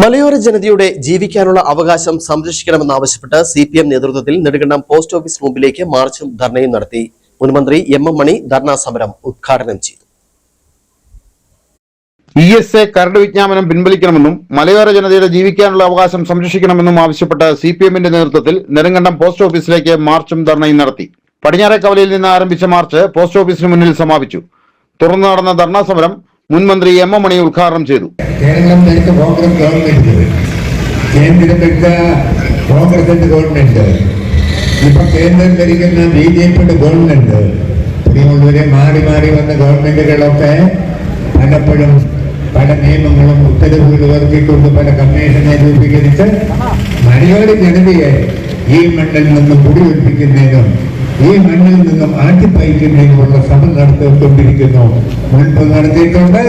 മലയോര ജനതയുടെ ജീവിക്കാനുള്ള അവകാശം സംരക്ഷിക്കണമെന്നാവശ്യപ്പെട്ട് CPM നേതൃത്വത്തിൽ നെടുങ്കണ്ടം പോസ്റ്റ് ഓഫീസ് മുമ്പിലേക്ക് മാർച്ചും ധർണയും നടത്തി. മുൻമന്ത്രി MM മണി ധർണാ സമരം ഉദ്ഘാടനം ചെയ്തു. ESA കരട് വിജ്ഞാപനം പിൻവലിക്കണമെന്നും മലയോര ജനതയുടെ ജീവിക്കാനുള്ള അവകാശം സംരക്ഷിക്കണമെന്നും ആവശ്യപ്പെട്ട് CPMന്റെ നേതൃത്വത്തിൽ നെടുങ്കണ്ടം പോസ്റ്റ് ഓഫീസിലേക്ക് മാർച്ചും ധർണയും നടത്തി. പടിഞ്ഞാറേക്കവലയിൽ നിന്ന് ആരംഭിച്ച മാർച്ച് പോസ്റ്റ് ഓഫീസിന് മുന്നിൽ സമാപിച്ചു. തുടർന്ന് നടന്ന ധർണാ സമരം മുൻമന്ത്രി MM മണി ഉദ്ഘാടനം ചെയ്തു. കേരളം ഭരിച്ച കോൺഗ്രസ് ഗവൺമെന്റ്, കേന്ദ്രം ഭരിച്ച കോൺഗ്രസിന്റെ ഗവൺമെന്റ്, ഇപ്പൊ കേന്ദ്രം ഭരിക്കുന്ന BJPയുടെ ഗവൺമെന്റ്, പ്രിയമുള്ളവരെ മാറി മാറി വന്ന ഗവൺമെന്റുകളൊക്കെ പലപ്പോഴും പല നിയമങ്ങളും ഉത്തരവുകൾ ഇറക്കിക്കൊണ്ട് പല കമ്മീഷനെ രൂപീകരിച്ച് മലയോര ജനതയെ ഈ മണ്ണിൽ നിന്നും കുടിയൊഴിപ്പിക്കുന്നതിനും ഈ മണ്ണിൽ നിന്നും ആട്ടിപ്പയക്കുന്നതിനുമുള്ള ശ്രമം നടത്തിക്കൊണ്ടിരിക്കുന്നു. മുൻപ് നടത്തിയിട്ടുണ്ട്.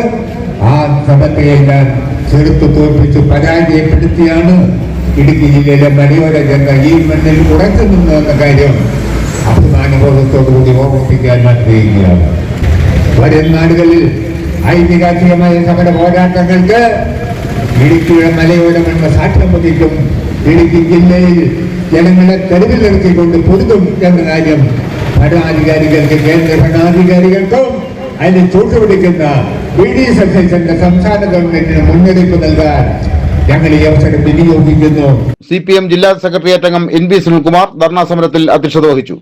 ആ ശ്രമത്തെയെല്ലാം ചെറുത്തു തോൽപ്പിച്ച് പരാജയപ്പെടുത്തിയാണ് ഇടുക്കി ജില്ലയിലെ മലയോര ജനത ഈ മണ്ണിൽ ഉറച്ചു നിന്നു എന്ന കാര്യം അഭിമാനബോധത്തോടുകൂടി ഓർമ്മിപ്പിക്കാൻ ആഗ്രഹിക്കുകയാണ്. വരും നാടുകളിൽ ഐതിഹാസികമായ സമര പോരാട്ടങ്ങൾക്ക് ഇടുക്കിയുടെ മലയോര മണ്ണ് സാക്ഷ്യം വഹിക്കും. ഇടുക്കി ജില്ലയിൽ ജനങ്ങളെ തെരുവിലിറക്കിക്കൊണ്ട് പൊരുതും എന്ന കാര്യം ഭരണാധികാരികൾക്ക്, കേന്ദ്ര ഭരണാധികാരികൾക്കും അതിന് ചൂട്ടുപിടിക്കുന്ന BDSSന്റെ സംസ്ഥാന ഗവൺമെന്റിന് മുന്നറിയിപ്പ് നൽകാൻ ഞങ്ങൾ ഈ അവസരം വിനിയോഗിക്കുന്നു. CPM ജില്ലാ സെക്രട്ടേറിയറ്റ് അംഗം NB സുനിൽകുമാർ ധർണാ സമരത്തിൽ അധ്യക്ഷത വഹിച്ചു.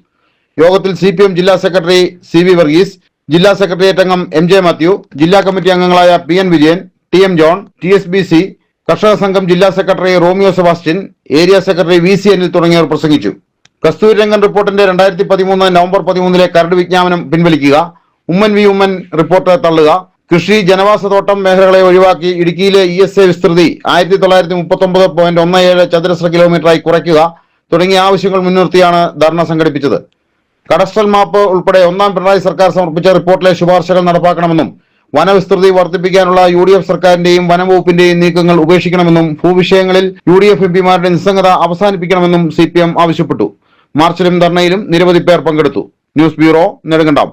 യോഗത്തിൽ CPM ജില്ലാ സെക്രട്ടറി CV വർഗീസ്, ജില്ലാ സെക്രട്ടേറിയറ്റ് അംഗം MJ മാത്യു, ജില്ലാ കമ്മിറ്റി അംഗങ്ങളായ PN Vijayan, TM John, TSBC, കർഷക സംഘം ജില്ലാ secretary Romeo Sebastian, area secretary VC Anil തുടങ്ങിയവർ പ്രസംഗിച്ചു. കസ്തൂരി രംഗൻ റിപ്പോർട്ടിന്റെ 2013 നവംബർ 13 കരട് വിജ്ഞാപനം പിൻവലിക്കുക, ഉമ്മൻ വി ഉമ്മൻ റിപ്പോർട്ട് തള്ളുക, കൃഷി ജനവാസത്തോട്ടം മേഖലകളെ ഒഴിവാക്കി ഇടുക്കിയിലെ ESA വിസ്തൃതി 1939.17 ചതുരശ്ര കിലോമീറ്ററായി കുറയ്ക്കുക തുടങ്ങിയ ആവശ്യങ്ങൾ മുൻനിർത്തിയാണ് ധർണ സംഘടിപ്പിച്ചത്. കഡസ്ട്രൽ മാപ്പ് ഉൾപ്പെടെ ഒന്നാം പിണറായി സർക്കാർ സമർപ്പിച്ച റിപ്പോർട്ടിലെ ശുപാർശകൾ നടപ്പാക്കണമെന്നും വനവിസ്തൃതി വർദ്ധിപ്പിക്കാനുള്ള UDF സർക്കാരിന്റെയും വനംവകുപ്പിന്റെയും നീക്കങ്ങൾ ഉപേക്ഷിക്കണമെന്നും ഭൂവിഷയങ്ങളിൽ UDF MPമാരുടെ നിസ്സംഗത അവസാനിപ്പിക്കണമെന്നും CPM ആവശ്യപ്പെട്ടു. മാർച്ചിലും ധർണയിലും നിരവധി പേർ പങ്കെടുത്തു. News bureau, Nedumkandam.